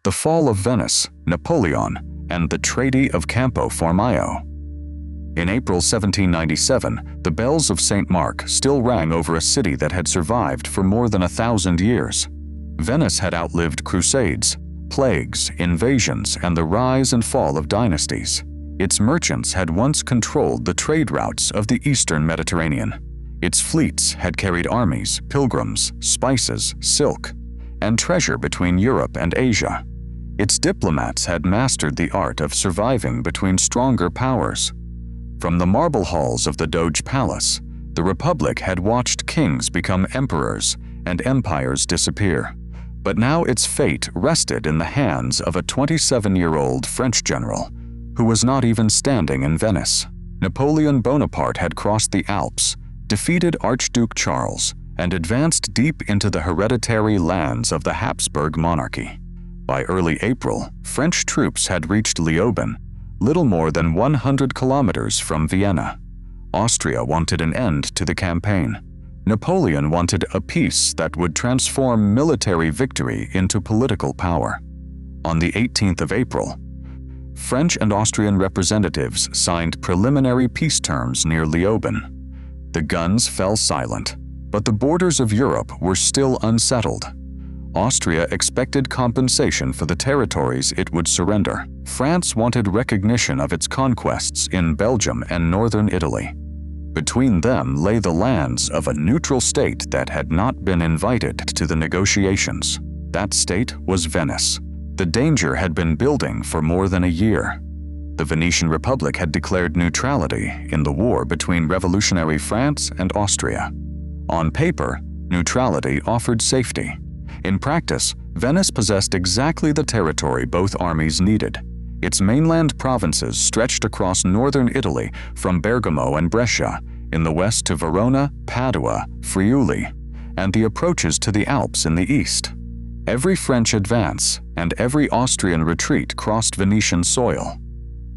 the fall of Venice, Napoleon, and the Treaty of Campo Formio. In April 1797, the bells of St. Mark still rang over a city that had survived for more than 1,000 years. Venice had outlived crusades, plagues, invasions, and the rise and fall of dynasties. Its merchants had once controlled the trade routes of the eastern Mediterranean. Its fleets had carried armies, pilgrims, spices, silk, and treasure between Europe and Asia. Its diplomats had mastered the art of surviving between stronger powers. From the marble halls of the Doge Palace, the Republic had watched kings become emperors and empires disappear. But now its fate rested in the hands of a 27-year-old French general who was not even standing in Venice. Napoleon Bonaparte had crossed the Alps, defeated Archduke Charles, and advanced deep into the hereditary lands of the Habsburg monarchy. By early April, French troops had reached Leoben, little more than 100 kilometers from Vienna. Austria wanted an end to the campaign. Napoleon wanted a peace that would transform military victory into political power. On the 18th of April, French and Austrian representatives signed preliminary peace terms near Leoben. The guns fell silent, but the borders of Europe were still unsettled. Austria expected compensation for the territories it would surrender. France wanted recognition of its conquests in Belgium and northern Italy. Between them lay the lands of a neutral state that had not been invited to the negotiations. That state was Venice. The danger had been building for more than a year. The Venetian Republic had declared neutrality in the war between revolutionary France and Austria. On paper, neutrality offered safety. In practice, Venice possessed exactly the territory both armies needed. Its mainland provinces stretched across northern Italy from Bergamo and Brescia, in the west to Verona, Padua, Friuli, and the approaches to the Alps in the east. Every French advance and every Austrian retreat crossed Venetian soil.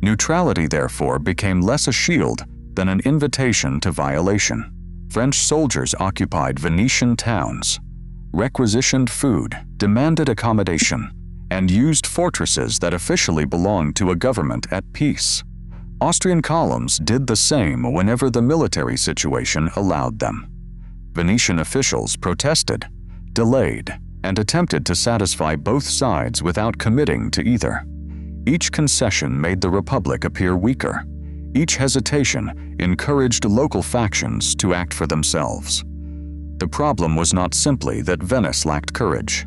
Neutrality, therefore, became less a shield than an invitation to violation. French soldiers occupied Venetian towns, requisitioned food, demanded accommodation, and used fortresses that officially belonged to a government at peace. Austrian columns did the same whenever the military situation allowed them. Venetian officials protested, delayed, and attempted to satisfy both sides without committing to either. Each concession made the Republic appear weaker. Each hesitation encouraged local factions to act for themselves. The problem was not simply that Venice lacked courage.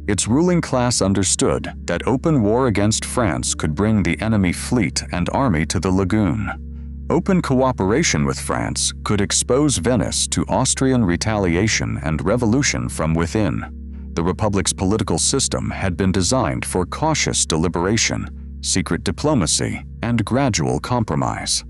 Its ruling class understood that open war against France could bring the enemy fleet and army to the lagoon. Open cooperation with France could expose Venice to Austrian retaliation and revolution from within. The Republic's political system had been designed for cautious deliberation, secret diplomacy, and gradual compromise.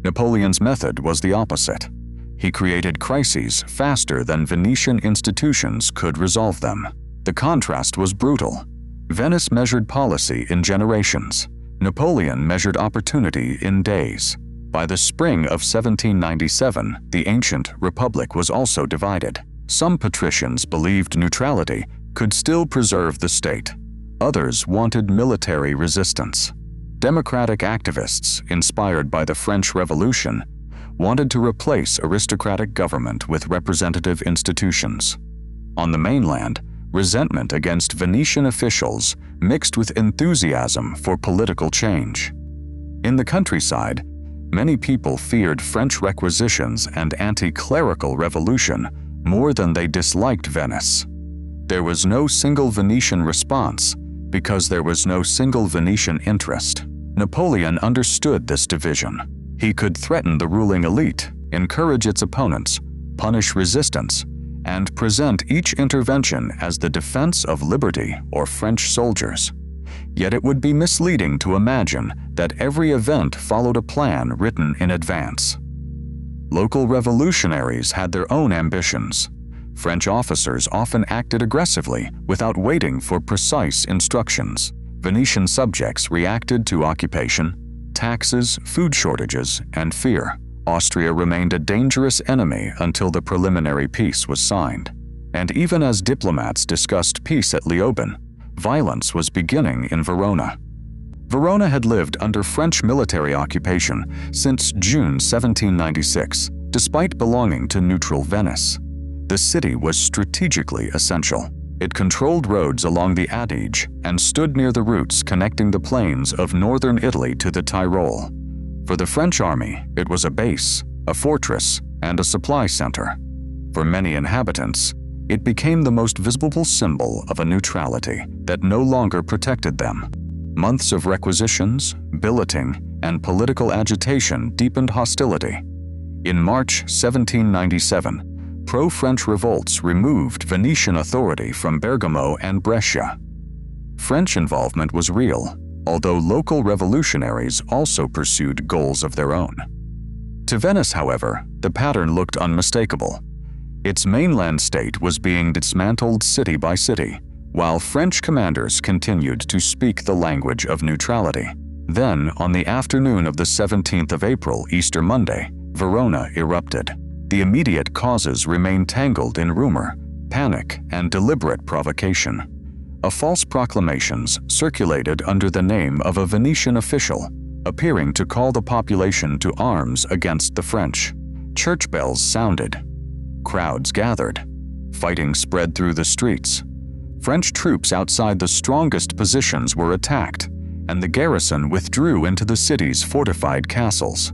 Napoleon's method was the opposite. He created crises faster than Venetian institutions could resolve them. The contrast was brutal. Venice measured policy in generations. Napoleon measured opportunity in days. By the spring of 1797, the ancient Republic was also divided. Some patricians believed neutrality could still preserve the state. Others wanted military resistance. Democratic activists, inspired by the French Revolution, wanted to replace aristocratic government with representative institutions. On the mainland, resentment against Venetian officials mixed with enthusiasm for political change. In the countryside, many people feared French requisitions and anti-clerical revolution more than they disliked Venice. There was no single Venetian response because there was no single Venetian interest. Napoleon understood this division. He could threaten the ruling elite, encourage its opponents, punish resistance, and present each intervention as the defense of liberty or French soldiers. Yet it would be misleading to imagine that every event followed a plan written in advance. Local revolutionaries had their own ambitions. French officers often acted aggressively without waiting for precise instructions. Venetian subjects reacted to occupation, taxes, food shortages, and fear. Austria remained a dangerous enemy until the preliminary peace was signed. And even as diplomats discussed peace at Leoben, violence was beginning in Verona. Verona had lived under French military occupation since June 1796, despite belonging to neutral Venice. The city was strategically essential. It controlled roads along the Adige and stood near the routes connecting the plains of northern Italy to the Tyrol. For the French army, it was a base, a fortress, and a supply center. For many inhabitants, it became the most visible symbol of a neutrality that no longer protected them. Months of requisitions, billeting, and political agitation deepened hostility. In March 1797, pro-French revolts removed Venetian authority from Bergamo and Brescia. French involvement was real, although local revolutionaries also pursued goals of their own. To Venice, however, the pattern looked unmistakable. Its mainland state was being dismantled city by city, while French commanders continued to speak the language of neutrality. Then, on the afternoon of the 17th of April, Easter Monday, Verona erupted. The immediate causes remained tangled in rumor, panic, and deliberate provocation. A false proclamations circulated under the name of a Venetian official, appearing to call the population to arms against the French. Church bells sounded. Crowds gathered. Fighting spread through the streets. French troops outside the strongest positions were attacked, and the garrison withdrew into the city's fortified castles.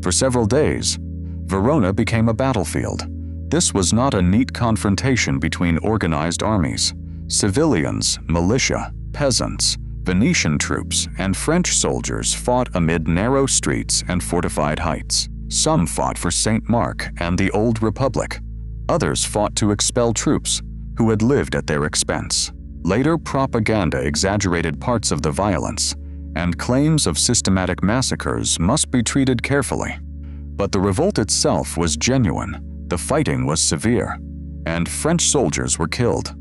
For several days, Verona became a battlefield. This was not a neat confrontation between organized armies. Civilians, militia, peasants, Venetian troops, and French soldiers fought amid narrow streets and fortified heights. Some fought for St. Mark and the Old Republic. Others fought to expel troops who had lived at their expense. Later propaganda exaggerated parts of the violence, and claims of systematic massacres must be treated carefully. But the revolt itself was genuine, the fighting was severe, and French soldiers were killed.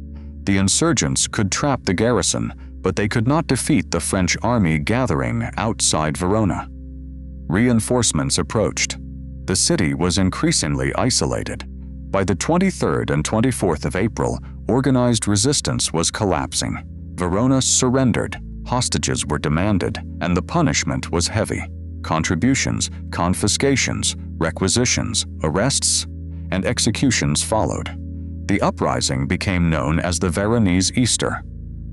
The insurgents could trap the garrison, but they could not defeat the French army gathering outside Verona. Reinforcements approached. The city was increasingly isolated. By the 23rd and 24th of April, organized resistance was collapsing. Verona surrendered, hostages were demanded, and the punishment was heavy. Contributions, confiscations, requisitions, arrests, and executions followed. The uprising became known as the Veronese Easter.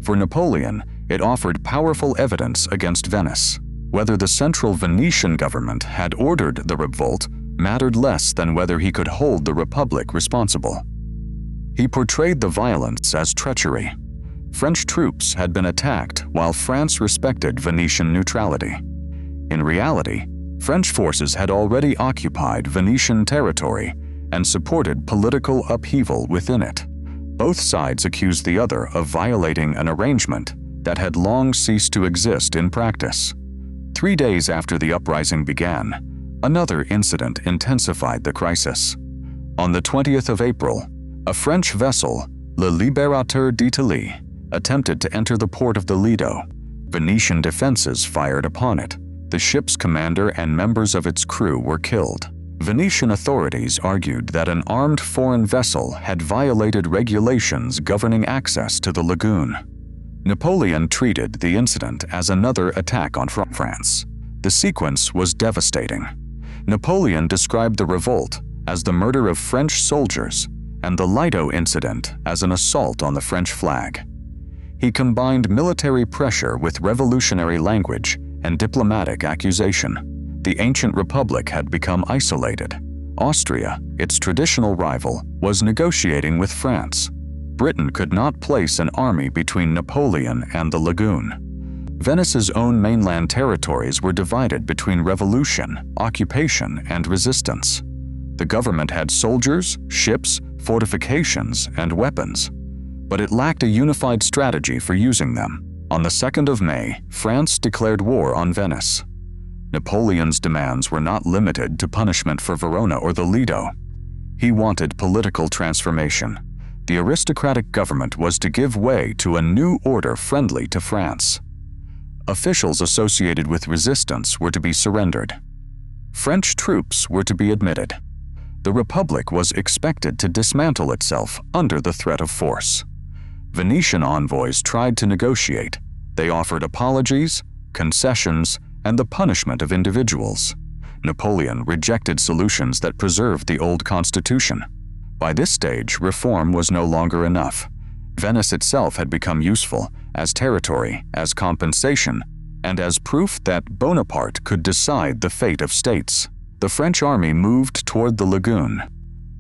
For Napoleon, it offered powerful evidence against Venice. Whether the central Venetian government had ordered the revolt mattered less than whether he could hold the Republic responsible. He portrayed the violence as treachery. French troops had been attacked while France respected Venetian neutrality. In reality, French forces had already occupied Venetian territory and supported political upheaval within it. Both sides accused the other of violating an arrangement that had long ceased to exist in practice. 3 days after the uprising began, another incident intensified the crisis. On the 20th of April, a French vessel, Le Libérateur d'Italie, attempted to enter the port of the Lido. Venetian defenses fired upon it. The ship's commander and members of its crew were killed. Venetian authorities argued that an armed foreign vessel had violated regulations governing access to the lagoon. Napoleon treated the incident as another attack on France. The sequence was devastating. Napoleon described the revolt as the murder of French soldiers and the Lido incident as an assault on the French flag. He combined military pressure with revolutionary language and diplomatic accusation. The ancient republic had become isolated. Austria, its traditional rival, was negotiating with France. Britain could not place an army between Napoleon and the lagoon. Venice's own mainland territories were divided between revolution, occupation, and resistance. The government had soldiers, ships, fortifications, and weapons, but it lacked a unified strategy for using them. On the 2nd of May, France declared war on Venice. Napoleon's demands were not limited to punishment for Verona or the Lido. He wanted political transformation. The aristocratic government was to give way to a new order friendly to France. Officials associated with resistance were to be surrendered. French troops were to be admitted. The Republic was expected to dismantle itself under the threat of force. Venetian envoys tried to negotiate. They offered apologies, concessions, and the punishment of individuals. Napoleon rejected solutions that preserved the old constitution. By this stage, reform was no longer enough. Venice itself had become useful as territory, as compensation, and as proof that Bonaparte could decide the fate of states. The French army moved toward the lagoon.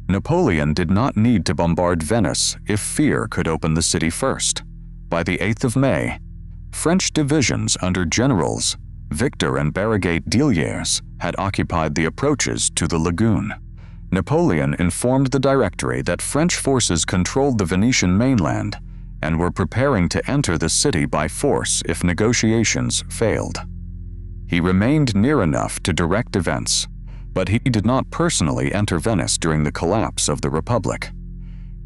Napoleon did not need to bombard Venice if fear could open the city first. By the 8th of May, French divisions under generals Victor and Barragate d'Illiers had occupied the approaches to the lagoon. Napoleon informed the Directory that French forces controlled the Venetian mainland and were preparing to enter the city by force if negotiations failed. He remained near enough to direct events, but he did not personally enter Venice during the collapse of the Republic.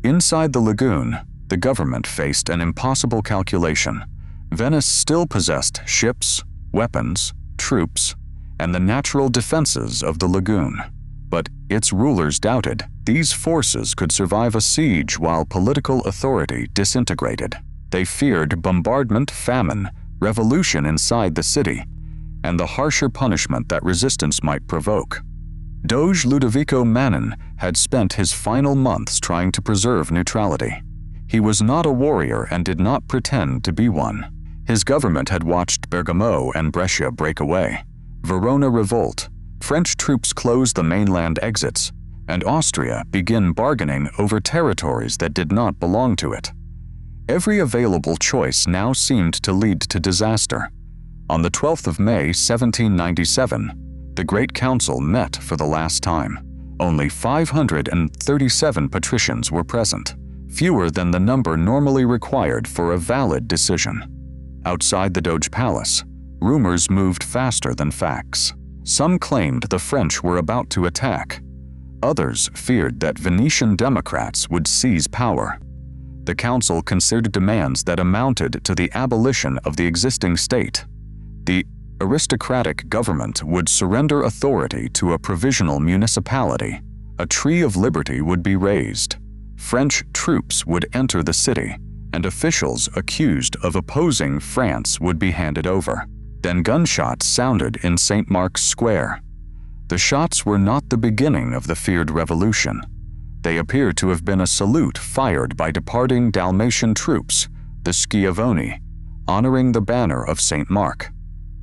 Inside the lagoon, the government faced an impossible calculation. Venice still possessed ships, weapons, troops, and the natural defenses of the lagoon. But its rulers doubted these forces could survive a siege while political authority disintegrated. They feared bombardment, famine, revolution inside the city, and the harsher punishment that resistance might provoke. Doge Ludovico Manin had spent his final months trying to preserve neutrality. He was not a warrior and did not pretend to be one. His government had watched Bergamo and Brescia break away, Verona revolt, French troops close the mainland exits, and Austria begin bargaining over territories that did not belong to it. Every available choice now seemed to lead to disaster. On the 12th of May, 1797, the Great Council met for the last time. Only 537 patricians were present, fewer than the number normally required for a valid decision. Outside the Doge Palace, rumors moved faster than facts. Some claimed the French were about to attack. Others feared that Venetian Democrats would seize power. The council considered demands that amounted to the abolition of the existing state. The aristocratic government would surrender authority to a provisional municipality. A tree of liberty would be raised. French troops would enter the city, and officials accused of opposing France would be handed over. Then gunshots sounded in St. Mark's Square. The shots were not the beginning of the feared revolution. They appear to have been a salute fired by departing Dalmatian troops, the Schiavoni, honoring the banner of St. Mark.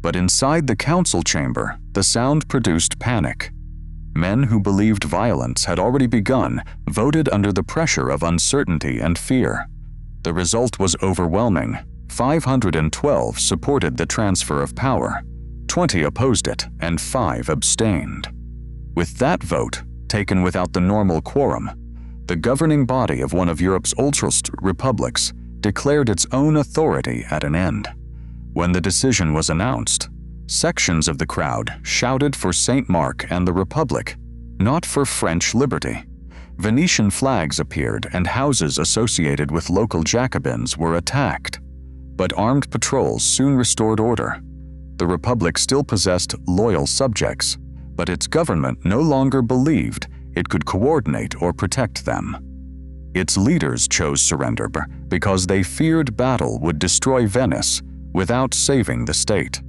But inside the council chamber, the sound produced panic. Men who believed violence had already begun voted under the pressure of uncertainty and fear. The result was overwhelming. 512 supported the transfer of power, 20 opposed it, and 5 abstained. With that vote, taken without the normal quorum, the governing body of one of Europe's oldest republics declared its own authority at an end. When the decision was announced, sections of the crowd shouted for St. Mark and the Republic, not for French liberty. Venetian flags appeared and houses associated with local Jacobins were attacked. But armed patrols soon restored order. The Republic still possessed loyal subjects, but its government no longer believed it could coordinate or protect them. Its leaders chose surrender because they feared battle would destroy Venice without saving the state.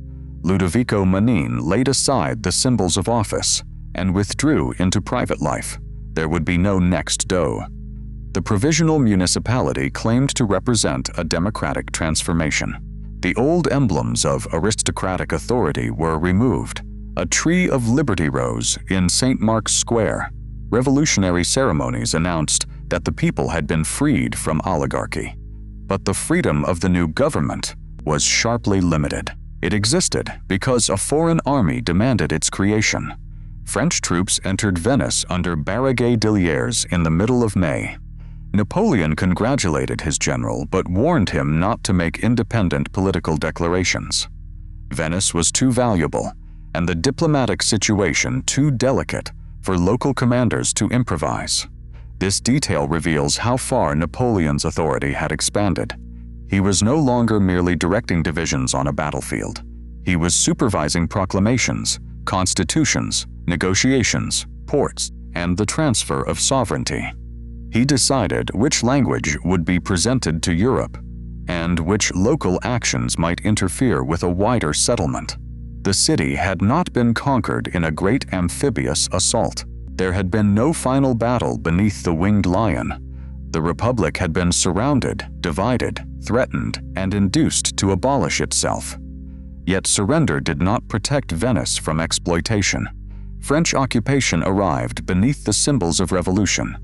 Ludovico Manin laid aside the symbols of office and withdrew into private life. There would be no next dough. The provisional municipality claimed to represent a democratic transformation. The old emblems of aristocratic authority were removed. A tree of liberty rose in St. Mark's Square. Revolutionary ceremonies announced that the people had been freed from oligarchy. But the freedom of the new government was sharply limited. It existed because a foreign army demanded its creation. French troops entered Venice under Barragate d'Illiers in the middle of May. Napoleon congratulated his general but warned him not to make independent political declarations. Venice was too valuable, and the diplomatic situation too delicate for local commanders to improvise. This detail reveals how far Napoleon's authority had expanded. He was no longer merely directing divisions on a battlefield. He was supervising proclamations, constitutions, negotiations, ports, and the transfer of sovereignty. He decided which language would be presented to Europe and which local actions might interfere with a wider settlement. The city had not been conquered in a great amphibious assault. There had been no final battle beneath the winged lion. The Republic had been surrounded, divided, threatened, and induced to abolish itself. Yet surrender did not protect Venice from exploitation. French occupation arrived beneath the symbols of revolution.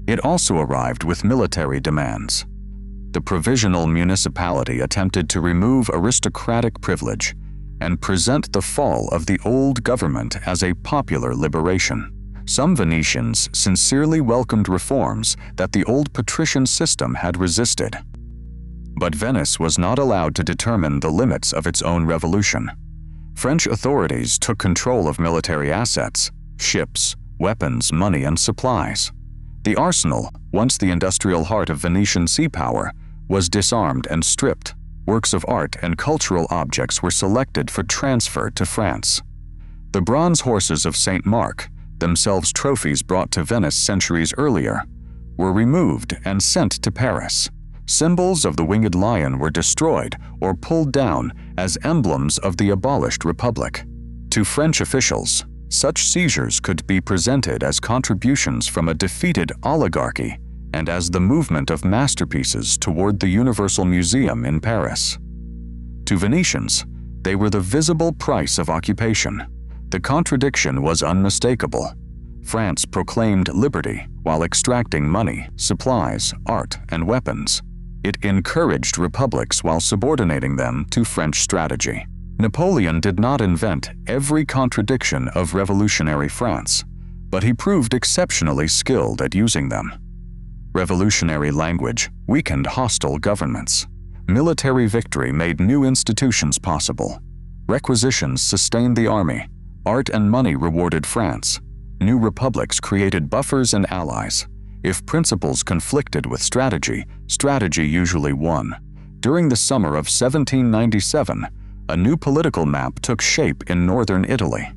It also arrived with military demands. The provisional municipality attempted to remove aristocratic privilege and present the fall of the old government as a popular liberation. Some Venetians sincerely welcomed reforms that the old patrician system had resisted. But Venice was not allowed to determine the limits of its own revolution. French authorities took control of military assets, ships, weapons, money, and supplies. The arsenal, once the industrial heart of Venetian sea power, was disarmed and stripped. Works of art and cultural objects were selected for transfer to France. The bronze horses of St. Mark, themselves trophies brought to Venice centuries earlier, were removed and sent to Paris. Symbols of the winged lion were destroyed or pulled down as emblems of the abolished Republic. To French officials, such seizures could be presented as contributions from a defeated oligarchy and as the movement of masterpieces toward the Universal Museum in Paris. To Venetians, they were the visible price of occupation. The contradiction was unmistakable. France proclaimed liberty while extracting money, supplies, art, and weapons. It encouraged republics while subordinating them to French strategy. Napoleon did not invent every contradiction of revolutionary France, but he proved exceptionally skilled at using them. Revolutionary language weakened hostile governments. Military victory made new institutions possible. Requisitions sustained the army. Art and money rewarded France. New republics created buffers and allies. If principles conflicted with strategy, strategy usually won. During the summer of 1797, a new political map took shape in northern Italy.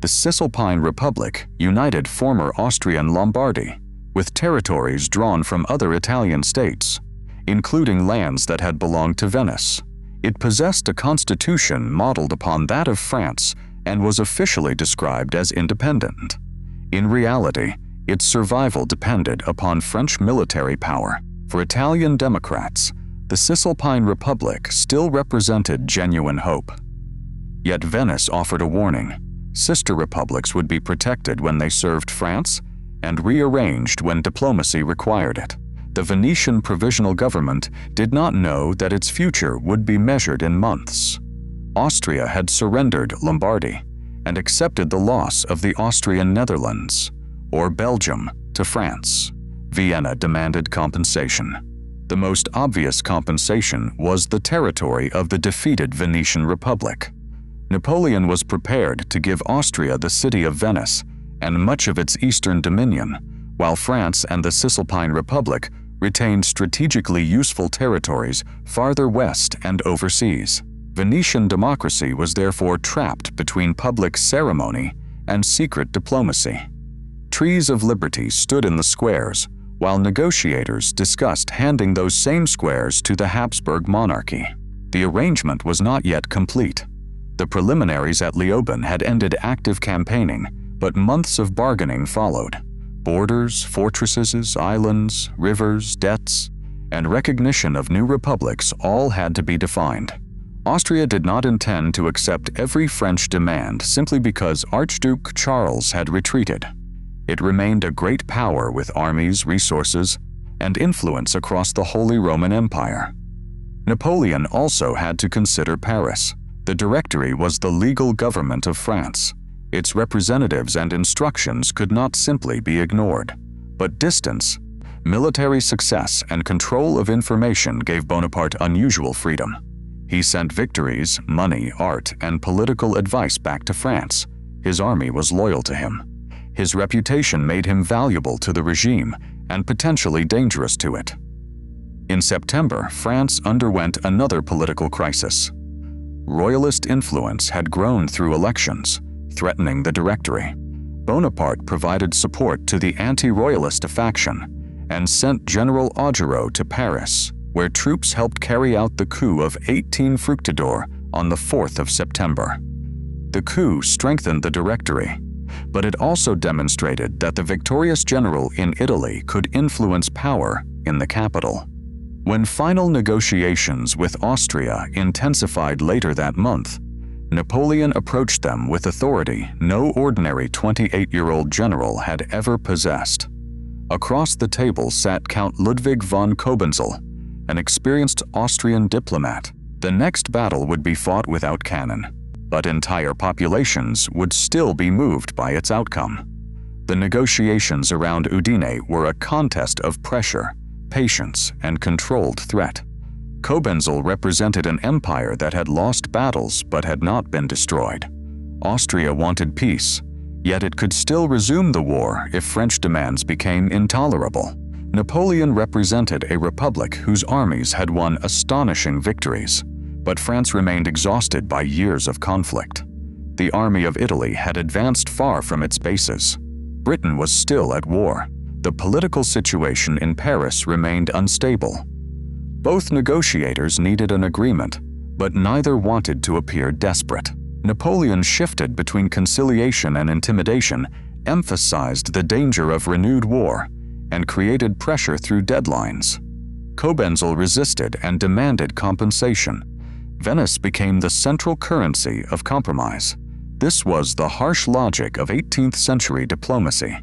The Cisalpine Republic united former Austrian Lombardy with territories drawn from other Italian states, including lands that had belonged to Venice. It possessed a constitution modeled upon that of France and was officially described as independent. In reality, its survival depended upon French military power. For Italian Democrats, the Cisalpine Republic still represented genuine hope. Yet Venice offered a warning. Sister republics would be protected when they served France and rearranged when diplomacy required it. The Venetian provisional government did not know that its future would be measured in months. Austria had surrendered Lombardy and accepted the loss of the Austrian Netherlands, or Belgium, to France. Vienna demanded compensation. The most obvious compensation was the territory of the defeated Venetian Republic. Napoleon was prepared to give Austria the city of Venice and much of its eastern dominion, while France and the Cisalpine Republic retained strategically useful territories farther west and overseas. Venetian democracy was therefore trapped between public ceremony and secret diplomacy. Trees of liberty stood in the squares, while negotiators discussed handing those same squares to the Habsburg monarchy. The arrangement was not yet complete. The preliminaries at Leoben had ended active campaigning, but months of bargaining followed. Borders, fortresses, islands, rivers, debts, and recognition of new republics all had to be defined. Austria did not intend to accept every French demand simply because Archduke Charles had retreated. It remained a great power with armies, resources, and influence across the Holy Roman Empire. Napoleon also had to consider Paris. The Directory was the legal government of France. Its representatives and instructions could not simply be ignored. But distance, military success, and control of information gave Bonaparte unusual freedom. He sent victories, money, art, and political advice back to France. His army was loyal to him. His reputation made him valuable to the regime and potentially dangerous to it. In September, France underwent another political crisis. Royalist influence had grown through elections, threatening the Directory. Bonaparte provided support to the anti-royalist faction and sent General Augereau to Paris, where troops helped carry out the coup of 18 Fructidor on the 4th of September. The coup strengthened the Directory, but it also demonstrated that the victorious general in Italy could influence power in the capital. When final negotiations with Austria intensified later that month, Napoleon approached them with authority no ordinary 28-year-old general had ever possessed. Across the table sat Count Ludwig von Cobenzl, an experienced Austrian diplomat. The next battle would be fought without cannon, but entire populations would still be moved by its outcome. The negotiations around Udine were a contest of pressure, patience, and controlled threat. Cobenzl represented an empire that had lost battles but had not been destroyed. Austria wanted peace, yet it could still resume the war if French demands became intolerable. Napoleon represented a republic whose armies had won astonishing victories, but France remained exhausted by years of conflict. The army of Italy had advanced far from its bases. Britain was still at war. The political situation in Paris remained unstable. Both negotiators needed an agreement, but neither wanted to appear desperate. Napoleon shifted between conciliation and intimidation, emphasized the danger of renewed war, and created pressure through deadlines. Cobenzl resisted and demanded compensation. Venice became the central currency of compromise. This was the harsh logic of 18th century diplomacy.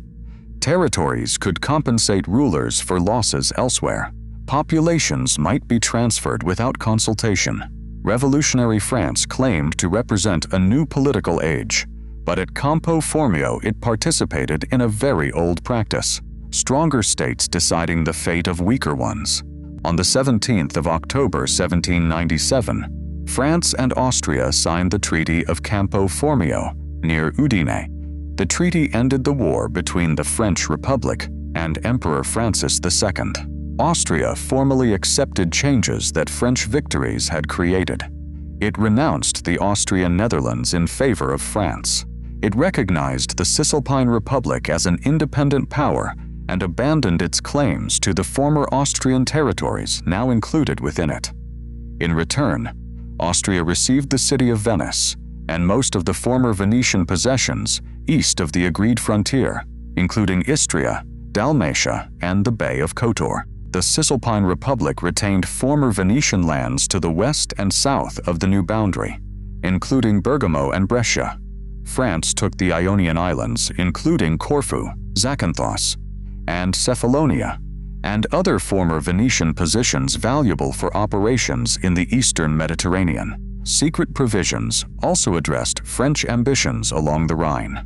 Territories could compensate rulers for losses elsewhere. Populations might be transferred without consultation. Revolutionary France claimed to represent a new political age, but at Campo Formio it participated in a very old practice, stronger states deciding the fate of weaker ones. On the 17th of October 1797, France and Austria signed the Treaty of Campo Formio near Udine. The treaty ended the war between the French Republic and Emperor Francis II. Austria formally accepted changes that French victories had created. It renounced the Austrian Netherlands in favor of France. It recognized the Cisalpine Republic as an independent power and abandoned its claims to the former Austrian territories now included within it. In return, Austria received the city of Venice and most of the former Venetian possessions east of the agreed frontier, including Istria, Dalmatia, and the Bay of Kotor. The Cisalpine Republic retained former Venetian lands to the west and south of the new boundary, including Bergamo and Brescia. France took the Ionian Islands, including Corfu, Zakynthos, and Cephalonia, and other former Venetian positions valuable for operations in the eastern Mediterranean. Secret provisions also addressed French ambitions along the Rhine.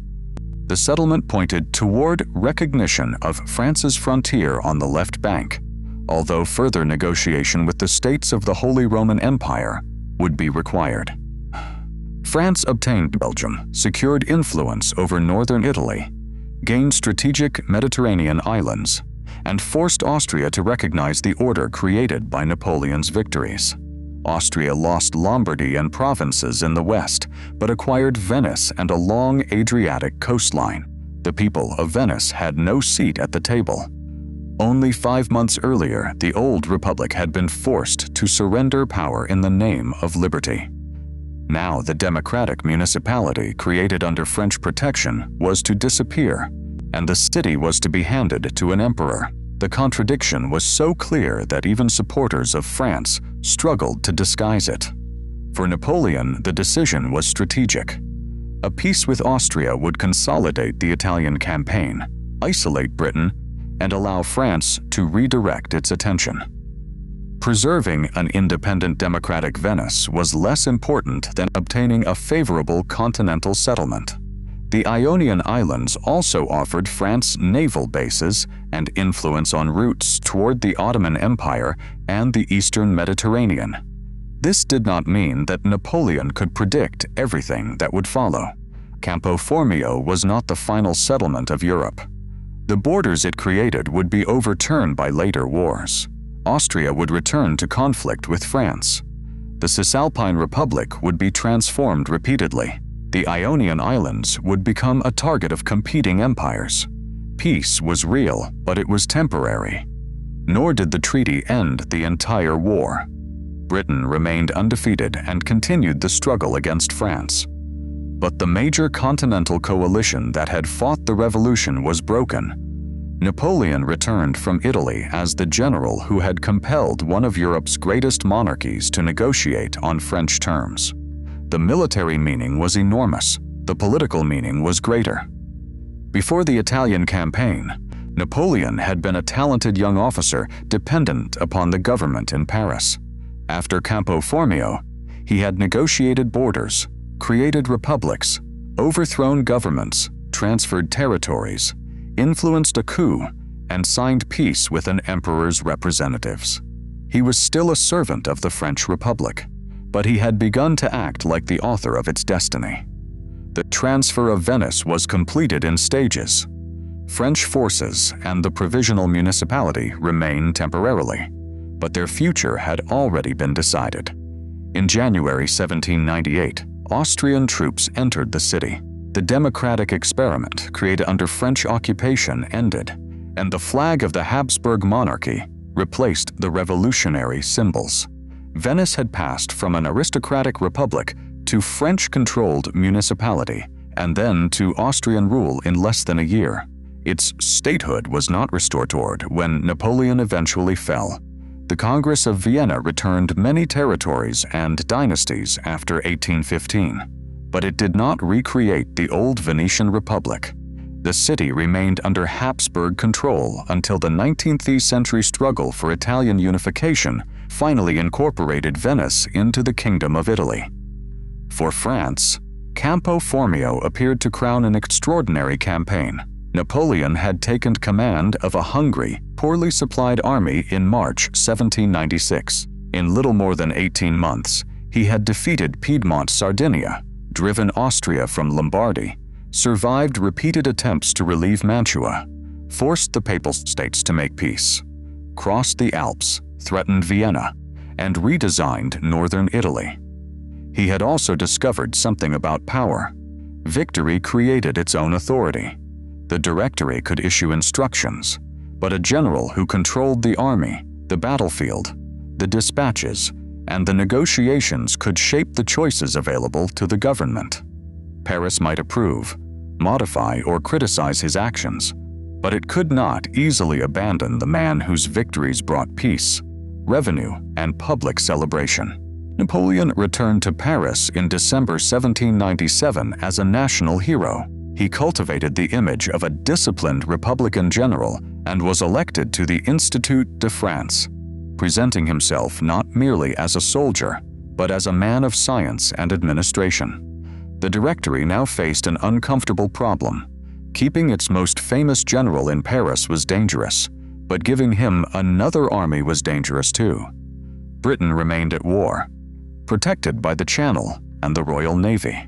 The settlement pointed toward recognition of France's frontier on the left bank, although further negotiation with the states of the Holy Roman Empire would be required. France obtained Belgium, secured influence over northern Italy, gained strategic Mediterranean islands, and forced Austria to recognize the order created by Napoleon's victories. Austria lost Lombardy and provinces in the west, but acquired Venice and a long Adriatic coastline. The people of Venice had no seat at the table. Only 5 months earlier, the old republic had been forced to surrender power in the name of liberty. Now the democratic municipality created under French protection was to disappear, and the city was to be handed to an emperor. The contradiction was so clear that even supporters of France struggled to disguise it. For Napoleon, the decision was strategic. A peace with Austria would consolidate the Italian campaign, isolate Britain, and allow France to redirect its attention. Preserving an independent democratic Venice was less important than obtaining a favorable continental settlement. The Ionian Islands also offered France naval bases and influence on routes toward the Ottoman Empire and the Eastern Mediterranean. This did not mean that Napoleon could predict everything that would follow. Campo Formio was not the final settlement of Europe. The borders it created would be overturned by later wars. Austria would return to conflict with France. The Cisalpine Republic would be transformed repeatedly. The Ionian Islands would become a target of competing empires. Peace was real, but it was temporary. Nor did the treaty end the entire war. Britain remained undefeated and continued the struggle against France. But the major continental coalition that had fought the revolution was broken. Napoleon returned from Italy as the general who had compelled one of Europe's greatest monarchies to negotiate on French terms. The military meaning was enormous. The political meaning was greater. Before the Italian campaign, Napoleon had been a talented young officer dependent upon the government in Paris. After Campo Formio, he had negotiated borders, created republics, overthrown governments, transferred territories, influenced a coup, and signed peace with an emperor's representatives. He was still a servant of the French Republic, but he had begun to act like the author of its destiny. The transfer of Venice was completed in stages. French forces and the provisional municipality remained temporarily, but their future had already been decided. In January 1798, Austrian troops entered the city. The democratic experiment created under French occupation ended, and the flag of the Habsburg monarchy replaced the revolutionary symbols. Venice had passed from an aristocratic republic to French-controlled municipality, and then to Austrian rule in less than a year. Its statehood was not restored when Napoleon eventually fell. The Congress of Vienna returned many territories and dynasties after 1815, but it did not recreate the old Venetian Republic. The city remained under Habsburg control until the 19th century struggle for Italian unification finally incorporated Venice into the Kingdom of Italy. For France, Campo Formio appeared to crown an extraordinary campaign. Napoleon had taken command of a hungry, poorly supplied army in March 1796. In little more than 18 months, he had defeated Piedmont, Sardinia, driven Austria from Lombardy, survived repeated attempts to relieve Mantua, forced the Papal States to make peace, crossed the Alps, threatened Vienna, and redesigned northern Italy. He had also discovered something about power. Victory created its own authority. The Directory could issue instructions, but a general who controlled the army, the battlefield, the dispatches, and the negotiations could shape the choices available to the government. Paris might approve, modify, or criticize his actions, but it could not easily abandon the man whose victories brought peace, revenue, and public celebration. Napoleon returned to Paris in December 1797 as a national hero. He cultivated the image of a disciplined Republican general and was elected to the Institut de France, presenting himself not merely as a soldier, but as a man of science and administration. The Directory now faced an uncomfortable problem. Keeping its most famous general in Paris was dangerous, but giving him another army was dangerous too. Britain remained at war, protected by the Channel and the Royal Navy.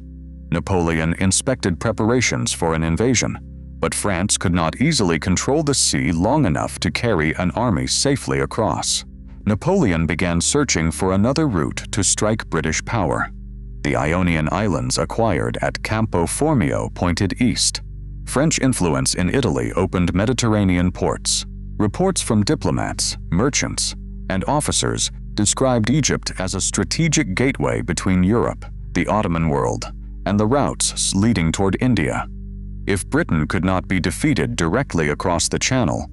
Napoleon inspected preparations for an invasion, but France could not easily control the sea long enough to carry an army safely across. Napoleon began searching for another route to strike British power. The Ionian Islands acquired at Campo Formio pointed east. French influence in Italy opened Mediterranean ports. Reports from diplomats, merchants, and officers described Egypt as a strategic gateway between Europe, the Ottoman world, and the routes leading toward India. If Britain could not be defeated directly across the Channel,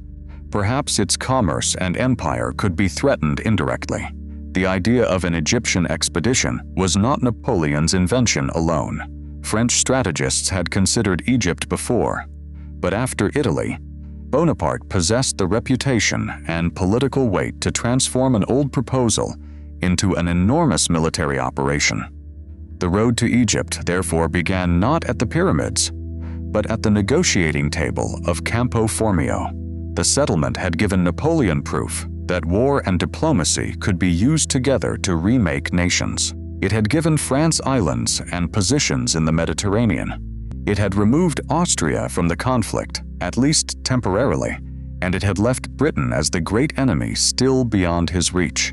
perhaps its commerce and empire could be threatened indirectly. The idea of an Egyptian expedition was not Napoleon's invention alone. French strategists had considered Egypt before, but after Italy, Bonaparte possessed the reputation and political weight to transform an old proposal into an enormous military operation. The road to Egypt therefore began not at the pyramids, but at the negotiating table of Campo Formio. The settlement had given Napoleon proof that war and diplomacy could be used together to remake nations. It had given France islands and positions in the Mediterranean. It had removed Austria from the conflict, at least temporarily, and it had left Britain as the great enemy still beyond his reach.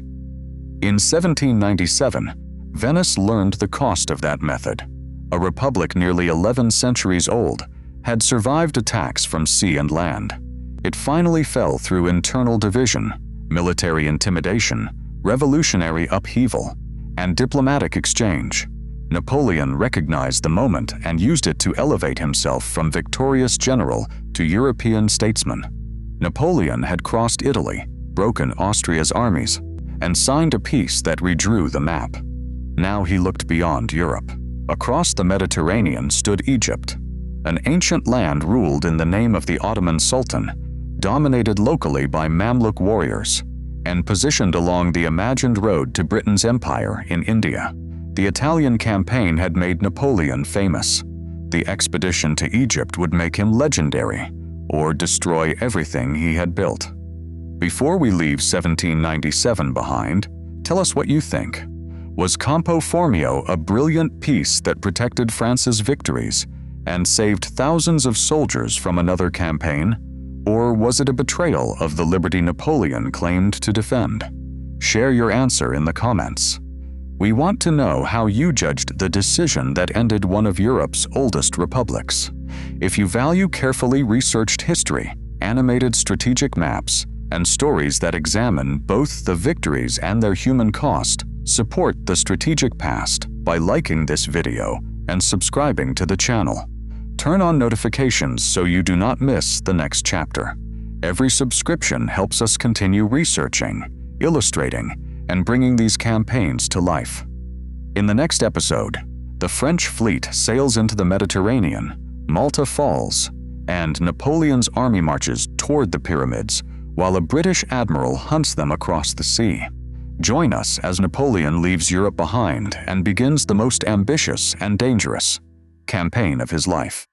In 1797, Venice learned the cost of that method. A republic nearly 11 centuries old, had survived attacks from sea and land. It finally fell through internal division, military intimidation, revolutionary upheaval, and diplomatic exchange. Napoleon recognized the moment and used it to elevate himself from victorious general to European statesman. Napoleon had crossed Italy, broken Austria's armies, and signed a peace that redrew the map. Now he looked beyond Europe. Across the Mediterranean stood Egypt, an ancient land ruled in the name of the Ottoman Sultan, dominated locally by Mamluk warriors, and positioned along the imagined road to Britain's empire in India. The Italian campaign had made Napoleon famous. The expedition to Egypt would make him legendary, or destroy everything he had built. Before we leave 1797 behind, tell us what you think. Was Campo Formio a brilliant peace that protected France's victories and saved thousands of soldiers from another campaign? Or was it a betrayal of the liberty Napoleon claimed to defend? Share your answer in the comments. We want to know how you judged the decision that ended one of Europe's oldest republics. If you value carefully researched history, animated strategic maps, and stories that examine both the victories and their human cost, support the strategic past by liking this video and subscribing to the channel. Turn on notifications so you do not miss the next chapter. Every subscription helps us continue researching, illustrating, and bringing these campaigns to life. In the next episode, the French fleet sails into the Mediterranean, Malta falls, and Napoleon's army marches toward the pyramids, while a British admiral hunts them across the sea. Join us as Napoleon leaves Europe behind and begins the most ambitious and dangerous campaign of his life.